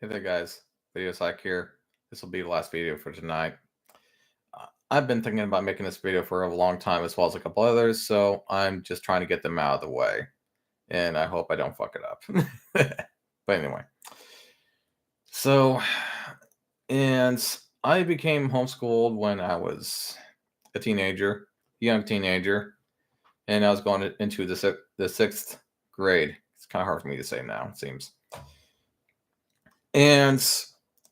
Hey there, guys. Video Psych here. This will be the last video for tonight. I've been thinking about making this video for a long time, as well as a couple others, so I'm just trying to get them out of the way. And I hope I don't fuck it up. But anyway, so, and I became homeschooled when I was a teenager, young teenager, and I was going into the sixth grade. It's kind of hard for me to say now, it seems. And,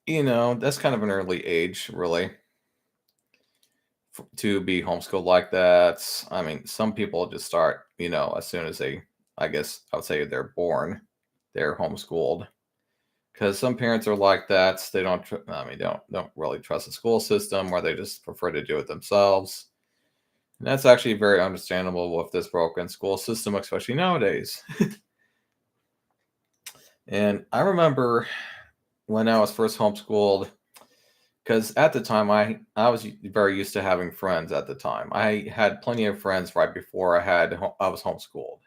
that's kind of an early age, really, to be homeschooled like that. I mean, some people just start, as soon as I guess I would say they're born, they're homeschooled. Because some parents are like that. They don't, don't really trust the school system, or they just prefer to do it themselves. And that's actually very understandable with this broken school system, especially nowadays. And I remember when I was first homeschooled, because at the time I was very used to having friends. At the time I had plenty of friends right before I was homeschooled,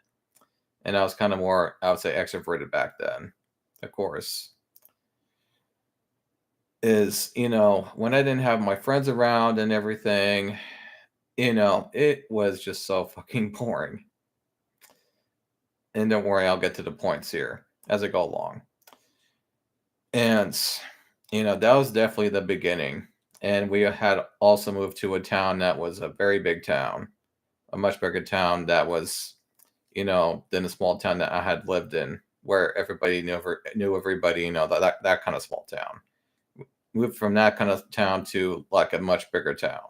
and I was kind of more, I would say, extroverted back then. Of course, is when I didn't have my friends around and everything, it was just so fucking boring. And don't worry, I'll get to the points here as I go along. And that was definitely the beginning. And we had also moved to a town that was a very big town, a much bigger town that was, than a small town that I had lived in, where everybody knew everybody, that kind of small town. Moved from that kind of town to like a much bigger town,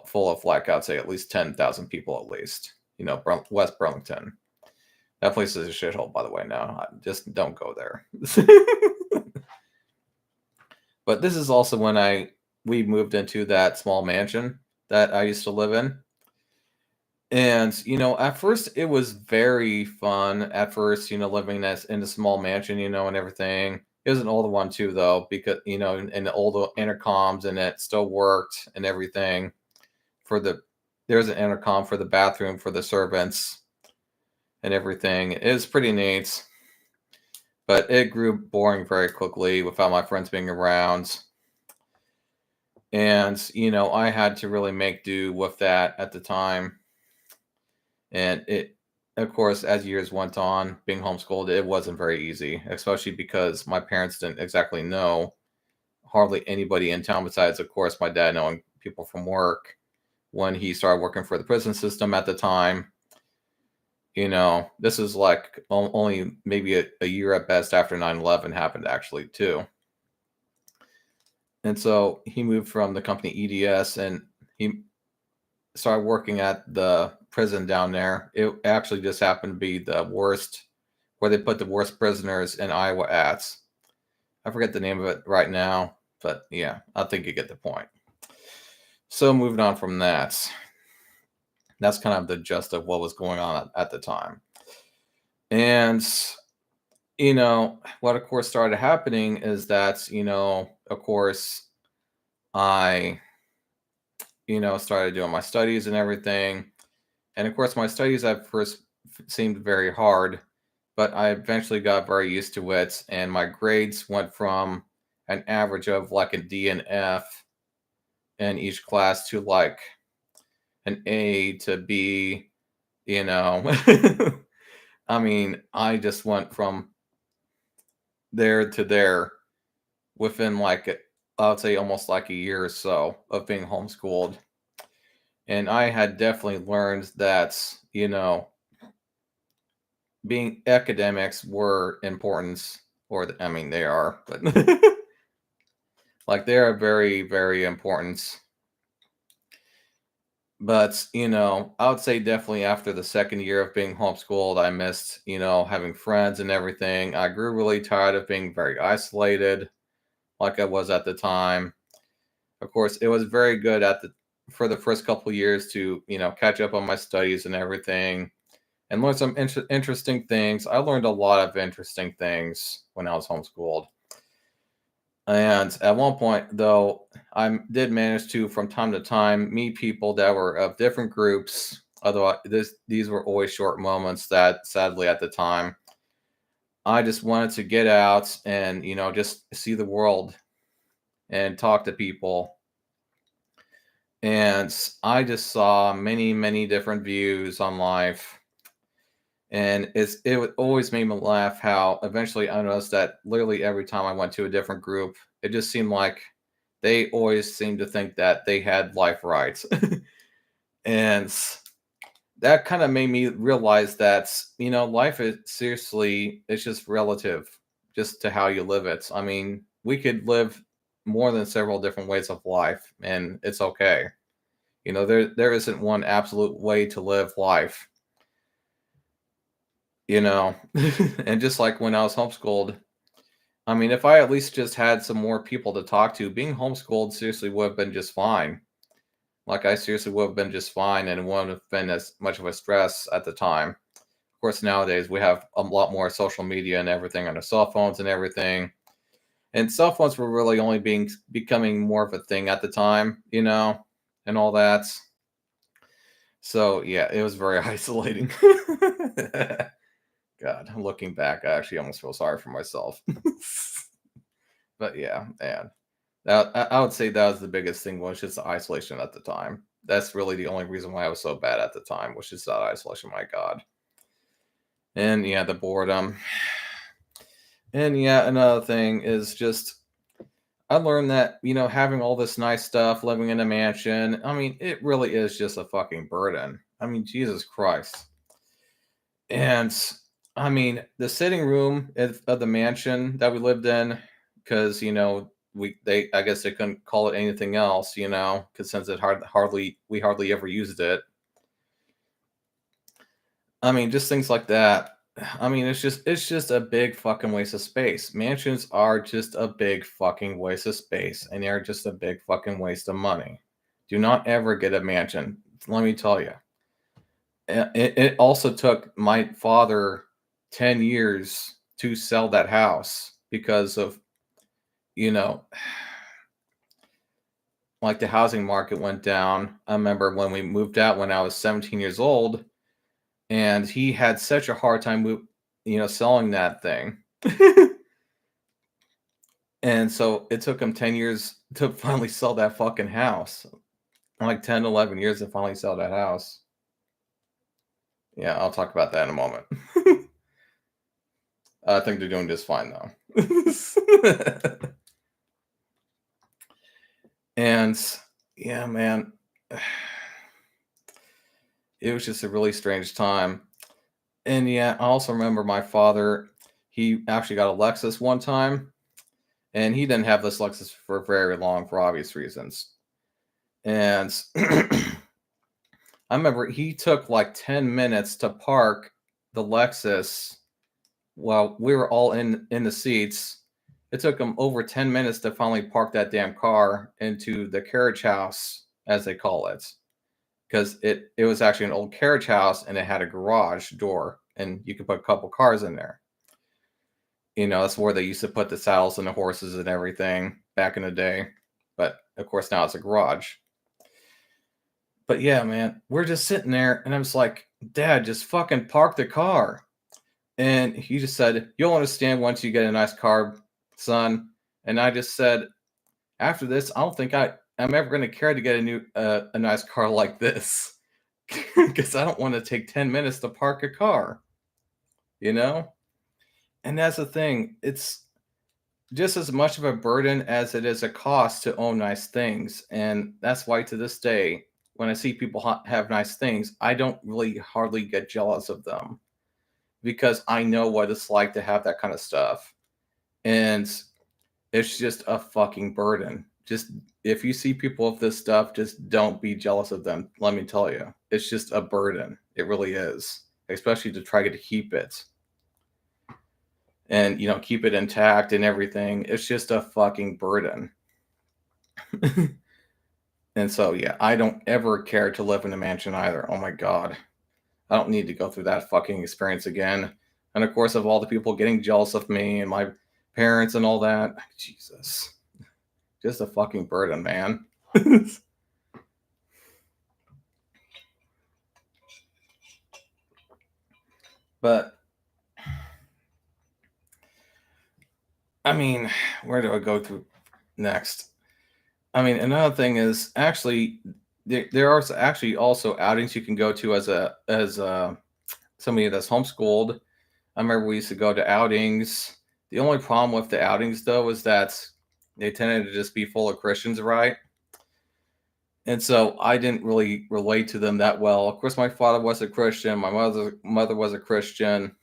full of, like, I'd say at least 10,000 people at least, West Burlington. That place is a shithole, by the way. Now, just don't go there. But this is also when we moved into that small mansion that I used to live in. And, at first it was very fun at first, living in a small mansion, and everything. It was an older one too, though, because, and the old intercoms, and it still worked and everything. There's an intercom for the bathroom for the servants and everything. It was pretty neat, but it grew boring very quickly without my friends being around. And, I had to really make do with that at the time. And of course, as years went on, being homeschooled, it wasn't very easy, especially because my parents didn't exactly know hardly anybody in town besides, of course, my dad knowing people from work when he started working for the prison system at the time. This is like only maybe a year at best after 9/11 happened, actually, too. And so he moved from the company EDS, and he started working at the prison down there. It actually just happened to be the worst, where they put the worst prisoners in Iowa at. I forget the name of it right now, but yeah, I think you get the point. So moving on from that, that's kind of the gist of what was going on at the time. And, what of course started happening is that, of course, I, started doing my studies and everything. And of course, my studies at first seemed very hard, but I eventually got very used to it. And my grades went from an average of like a D and F in each class to like an A to B, you know. I mean, I just went from there to there within, like, I would say almost like a year or so of being homeschooled. And I had definitely learned that, being academics were important, or I mean, they are, but like, they are very, very important. But, I would say definitely after the second year of being homeschooled, I missed, having friends and everything. I grew really tired of being very isolated, like I was at the time. Of course, it was very good for the first couple years to, catch up on my studies and everything, and learn some interesting things. I learned a lot of interesting things when I was homeschooled. And at one point, though, I did manage to, from time to time, meet people that were of different groups. Although these were always short moments that, sadly, at the time, I just wanted to get out and, just see the world and talk to people. And I just saw many, many different views on life. And it would always made me laugh how eventually I noticed that literally every time I went to a different group, it just seemed like they always seemed to think that they had life rights. And that kind of made me realize that, life is seriously, it's just relative just to how you live it. I mean, we could live more than several different ways of life, and it's okay. There isn't one absolute way to live life, you know. And just like when I was homeschooled, I mean, if I at least just had some more people to talk to, being homeschooled seriously would have been just fine. Like, I seriously would have been just fine and it wouldn't have been as much of a stress at the time. Of course, nowadays we have a lot more social media and everything on our cell phones and everything. And cell phones were really only becoming more of a thing at the time, and all that. So yeah, it was very isolating. God, looking back, I actually almost feel sorry for myself. But yeah, man, I would say that was the biggest thing, was just the isolation at the time. That's really the only reason why I was so bad at the time, was just that isolation. My God. And yeah, the boredom. And yeah, another thing is just I learned that, having all this nice stuff, living in a mansion, I mean, it really is just a fucking burden. I mean, Jesus Christ. And I mean, the sitting room of the mansion that we lived in, because, I guess they couldn't call it anything else, because since we hardly ever used it. I mean, just things like that. I mean, it's just a big fucking waste of space. Mansions are just a big fucking waste of space, and they're just a big fucking waste of money. Do not ever get a mansion. Let me tell you. It also took my father 10 years to sell that house because of, you know, like, the housing market went down. I remember when we moved out when I was 17 years old, and he had such a hard time selling that thing. And so it took him 10 years to finally sell that fucking house. Like 10, 11 years to finally sell that house. Yeah, I'll talk about that in a moment. I think they're doing just fine though. And yeah, man, it was just a really strange time. And yeah, I also remember my father, he actually got a Lexus one time, and he didn't have this Lexus for very long for obvious reasons. And I remember he took like 10 minutes to park the Lexus while we were all in the seats. It took him over 10 minutes to finally park that damn car into the carriage house, as they call it, because it was actually an old carriage house and it had a garage door and you could put a couple cars in there. That's where they used to put the saddles and the horses and everything back in the day. But of course now it's a garage. But yeah, man, we're just sitting there and I was like, Dad, just fucking park the car. And he just said, "You'll understand once you get a nice car, son." And I just said, after this, I don't think I'm ever going to care to get a nice car like this, because I don't want to take 10 minutes to park a car, you know? And that's the thing. It's just as much of a burden as it is a cost to own nice things. And that's why to this day, when I see people have nice things, I don't really hardly get jealous of them, because I know what it's like to have that kind of stuff. And it's just a fucking burden. Just, if you see people with this stuff, just don't be jealous of them. Let me tell you, it's just a burden. It really is, especially to try to keep it and keep it intact and everything. It's just a fucking burden. And so yeah, I don't ever care to live in a mansion either. Oh my god, I don't need to go through that fucking experience again. And of course, of all the people getting jealous of me and my parents and all that, Jesus, just a fucking burden, man. But I mean, where do I go to next? I mean, another thing is actually there are actually also outings you can go to as somebody that's homeschooled. I remember we used to go to outings. The only problem with the outings though is that they tended to just be full of Christians, right? And so I didn't really relate to them that well. Of course, my father was a Christian, my mother was a Christian,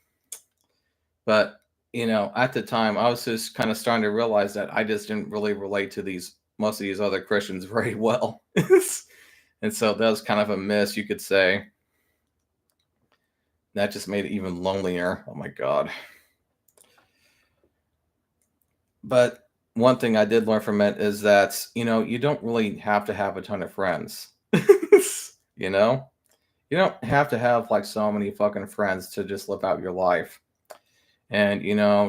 but at the time, I was just kind of starting to realize that I just didn't really relate to these most of these other Christians very well. And so that was kind of a miss, you could say. That just made it even lonelier. Oh my God. But one thing I did learn from it is that, you don't really have to have a ton of friends. you know? You don't have to have like so many fucking friends to just live out your life. And,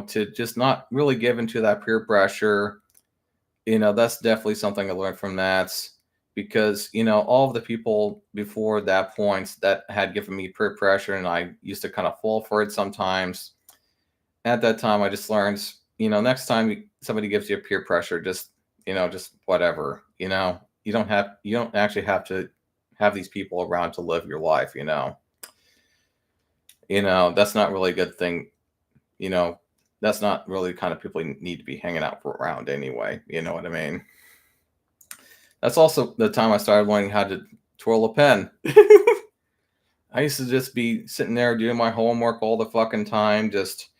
to just not really give into that peer pressure. That's definitely something I learned from that because, all of the people before that point that had given me peer pressure and I used to kind of fall for it sometimes. At that time, I just learned, next time somebody gives you peer pressure, just whatever, you don't actually have to have these people around to live your life, that's not really a good thing, you know, that's not really the kind of people you need to be hanging out around anyway. You know what I mean? That's also the time I started learning how to twirl a pen. I used to just be sitting there doing my homework all the fucking time, just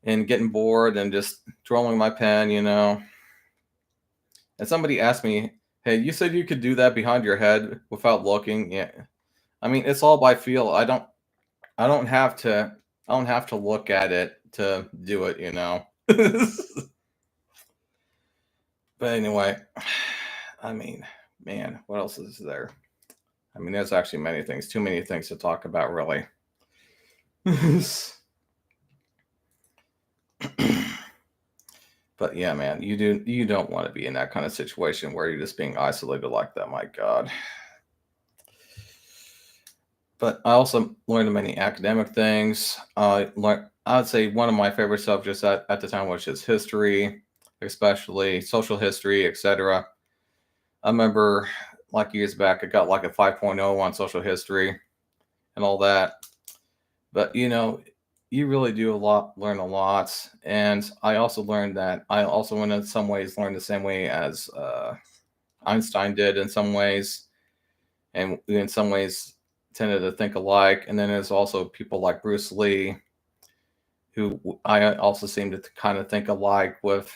and getting bored and just twirling my pen. And somebody asked me, "Hey, you said you could do that behind your head without looking." Yeah. I mean, it's all by feel. I don't have to I don't have to look at it to do it. But anyway, I mean, man, what else is there? I mean, there's actually many things, too many things to talk about, really. But yeah, man, you don't want to be in that kind of situation where you're just being isolated like that. My God. But I also learned many academic things. I would say one of my favorite subjects at the time was just history, especially social history, etc. I remember like years back, I got like a 5.0 on social history and all that. But you really do learn a lot. And I also learned that I also, in some ways, learned the same way as Einstein did in some ways, and in some ways tended to think alike. And then there's also people like Bruce Lee, who I also seem to kind of think alike with.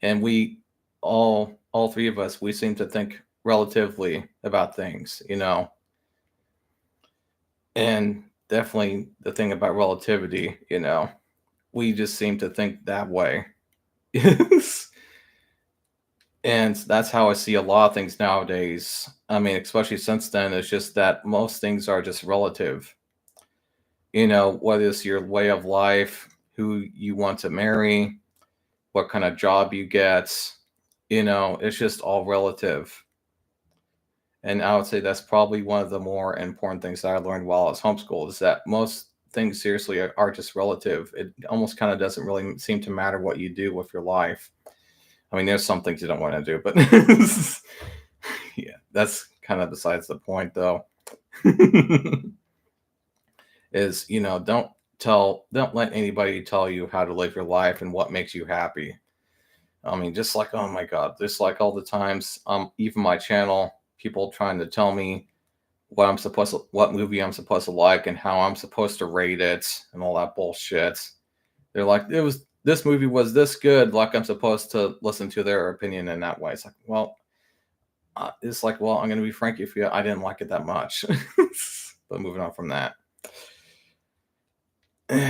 And we all three of us, we seem to think relatively about things. And definitely the thing about relativity, we just seem to think that way. And that's how I see a lot of things nowadays. I mean, especially since then, it's just that most things are just relative. What is your way of life, who you want to marry, what kind of job you get, it's just all relative. And I would say that's probably one of the more important things that I learned while I was homeschooled is that most things seriously are just relative. It almost kind of doesn't really seem to matter what you do with your life. I mean, there's some things you don't want to do, but yeah, that's kind of besides the point, though. Is don't let anybody tell you how to live your life and what makes you happy. I mean, just like, oh my God, just like all the times, even my channel, people trying to tell me what movie I'm supposed to like and how I'm supposed to rate it and all that bullshit. They're like, this movie was this good, like I'm supposed to listen to their opinion in that way. It's like, well, I'm going to be frank with you, I didn't like it that much. But moving on from that. But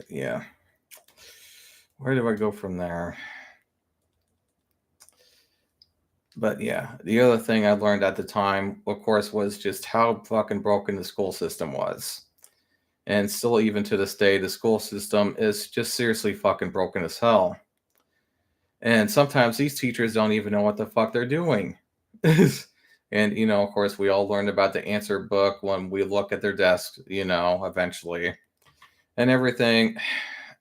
yeah, where do I go from there? But yeah, the other thing I learned at the time, of course, was just how fucking broken the school system was. And still, even to this day, the school system is just seriously fucking broken as hell. And sometimes these teachers don't even know what the fuck they're doing. And, of course, we all learned about the answer book when we look at their desks, eventually and everything.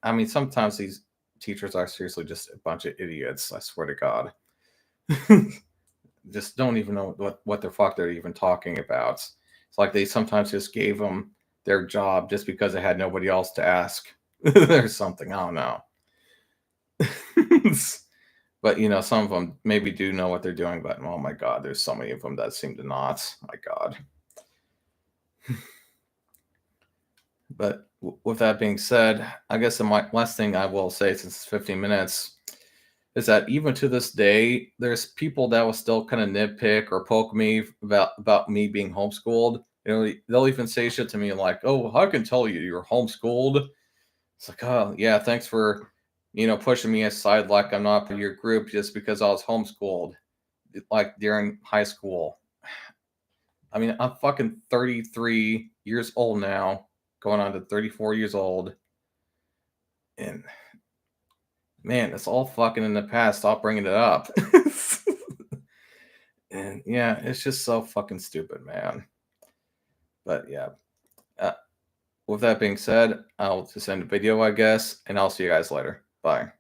I mean, sometimes these teachers are seriously just a bunch of idiots. I swear to God. Just don't even know what the fuck they're even talking about. It's like they sometimes just gave them their job just because they had nobody else to ask or something. I don't know. But some of them maybe do know what they're doing. But oh my God, there's so many of them that seem to not. My God. But with that being said, I guess the last thing I will say, since it's 15 minutes, is that even to this day, there's people that will still kind of nitpick or poke me about me being homeschooled. They'll even say shit to me like, "Oh, I can tell you're homeschooled." It's like, "Oh, yeah, thanks for, pushing me aside like I'm not part of your group just because I was homeschooled, like during high school." I mean, I'm fucking 33 years old now, going on to 34 years old, and man, it's all fucking in the past. Stop bringing it up. And yeah, it's just so fucking stupid, man. But yeah, uh, with that being said, I'll just end the video, I guess, and I'll see you guys later. Bye.